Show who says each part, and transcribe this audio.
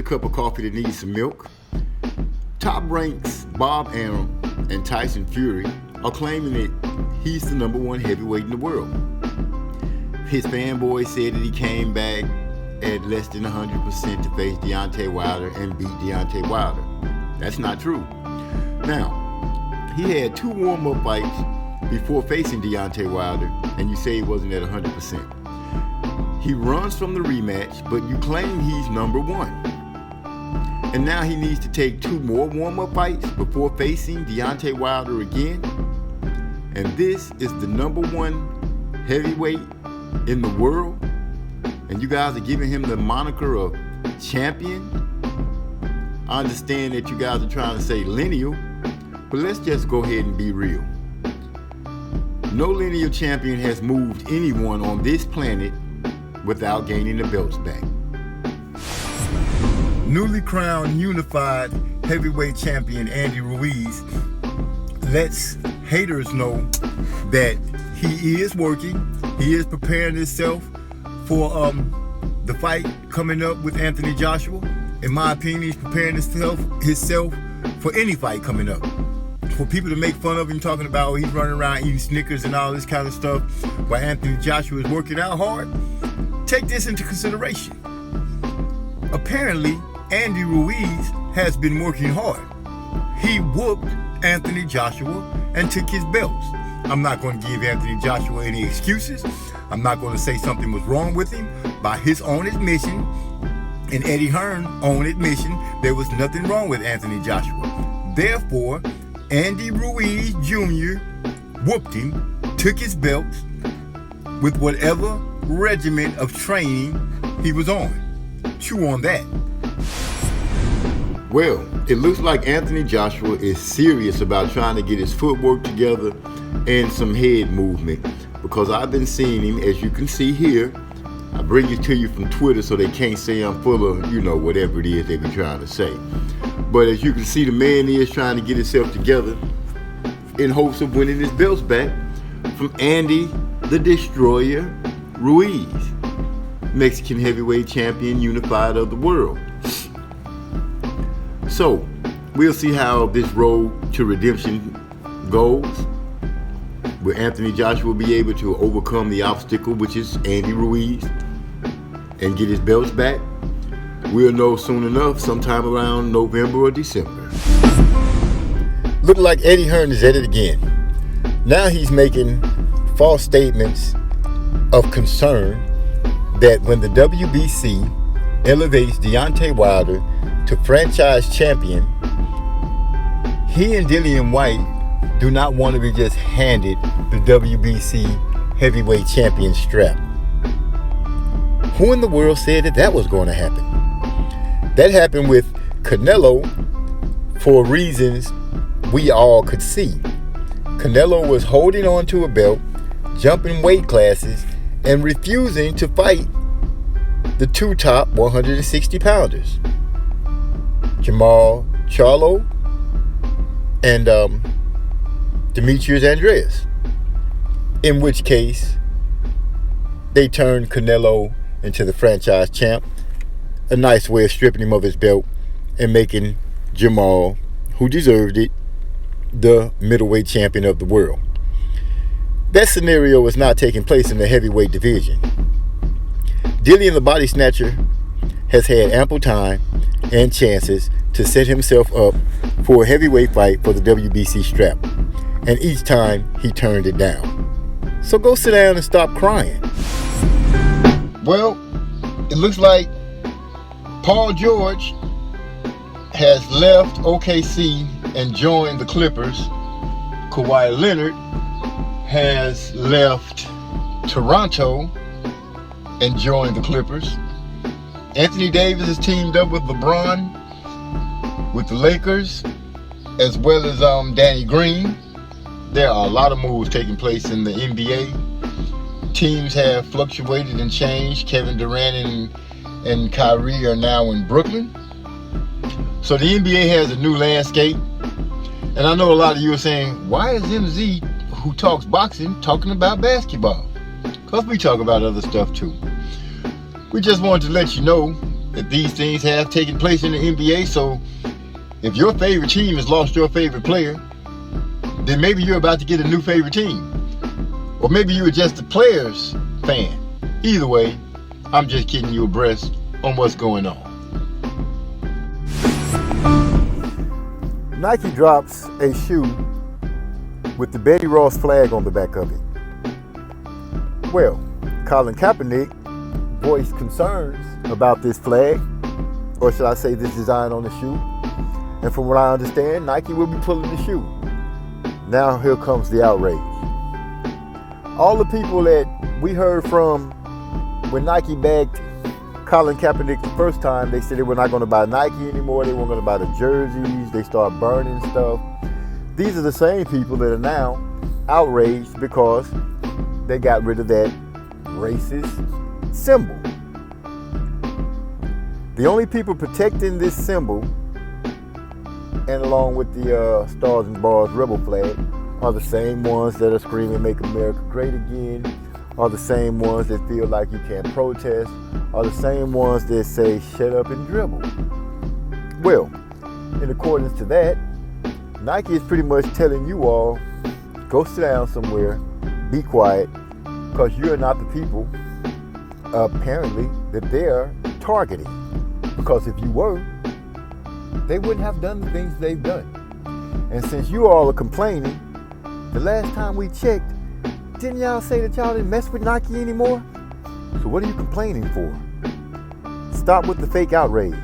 Speaker 1: cup of coffee that needs some milk. Top ranks Bob Arum and Tyson Fury are claiming that he's the number one heavyweight in the world. His fanboy said that he came back at less than 100% to face Deontay Wilder and beat Deontay Wilder. That's not true. Now, he had 2 warm-up fights before facing Deontay Wilder, and you say he wasn't at 100%. He runs from the rematch, but you claim he's number one. And now he needs to take 2 more warm-up fights before facing Deontay Wilder again. And this is the number one heavyweight in the world. And you guys are giving him the moniker of champion. I understand that you guys are trying to say lineal, but let's just go ahead and be real. No lineal champion has moved anyone on this planet without gaining the belts back. Newly crowned unified heavyweight champion Andy Ruiz lets haters know that he is working, he is preparing himself for the fight coming up with Anthony Joshua. In my opinion, he's preparing himself for any fight coming up. For people to make fun of him, talking about he's running around eating Snickers and all this kind of stuff while Anthony Joshua is working out hard, take this into consideration. Apparently, Andy Ruiz has been working hard. He whooped Anthony Joshua and took his belts. I'm not going to give Anthony Joshua any excuses. I'm not going to say something was wrong with him. By his own admission, and Eddie Hearn's own admission, there was nothing wrong with Anthony Joshua. Therefore, Andy Ruiz Jr. whooped him, took his belts with whatever regimen of training he was on. Chew on that. Well, it looks like Anthony Joshua is serious about trying to get his footwork together and some head movement, because I've been seeing him, as you can see here. I bring it to you from Twitter so they can't say I'm full of, whatever it is they be trying to say. But as you can see, the man is trying to get himself together in hopes of winning his belts back from Andy the Destroyer Ruiz, Mexican heavyweight champion, unified of the world. So, we'll see how this road to redemption goes. Will Anthony Joshua be able to overcome the obstacle, which is Andy Ruiz, and get his belts back? We'll know soon enough, sometime around November or December. Look like Eddie Hearn is at it again. Now he's making false statements of concern that when the WBC elevates Deontay Wilder to franchise champion, he and Dillian White do not want to be just handed the WBC heavyweight champion strap. Who in the world said that was going to happen? That happened with Canelo for reasons we all could see. Canelo was holding on to a belt, jumping weight classes, and refusing to fight the 2 top 160 pounders, Jamal Charlo and Demetrius Andreas, in which case they turned Canelo into the franchise champ, a nice way of stripping him of his belt and making Jamal, who deserved it, the middleweight champion of the world. That scenario was not taking place in the heavyweight division. Dillian the Body Snatcher has had ample time and chances to set himself up for a heavyweight fight for the WBC strap, and each time he turned it down. So go sit down and stop crying. Well, it looks like Paul George has left OKC and joined the Clippers. Kawhi Leonard has left Toronto and joined the Clippers. Anthony Davis has teamed up with LeBron with the Lakers, as well as Danny Green. There are a lot of moves taking place in the NBA. Teams have fluctuated and changed. Kevin Durant and Kyrie are now in Brooklyn. So the NBA has a new landscape. And I know a lot of you are saying, why is M.Z, who talks boxing, talking about basketball? Because we talk about other stuff too. We just wanted to let you know that these things have taken place in the NBA. So if your favorite team has lost your favorite player, then maybe you're about to get a new favorite team. Or maybe you were just a player's fan. Either way, I'm just keeping you abreast on what's going on. Nike drops a shoe with the Betsy Ross flag on the back of it. Well, Colin Kaepernick voiced concerns about this flag, or should I say this design on the shoe. And from what I understand, Nike will be pulling the shoe. Now here comes the outrage. All the people that we heard from when Nike bagged Colin Kaepernick the first time, they said they were not going to buy Nike anymore. They weren't going to buy the jerseys. They started burning stuff. These are the same people that are now outraged because they got rid of that racist symbol. The only people protecting this symbol, and along with the Stars and Bars rebel flag, are the same ones that are screaming "Make America Great Again," are the same ones that feel like you can't protest, are the same ones that say "shut up and dribble." Well, in accordance to that, Nike is pretty much telling you all, go sit down somewhere, be quiet, because you're not the people, apparently, that they're targeting. Because if you were, they wouldn't have done the things they've done. And since you all are complaining, the last time we checked, didn't y'all say that y'all didn't mess with Nike anymore? So what are you complaining for? Stop with the fake outrage.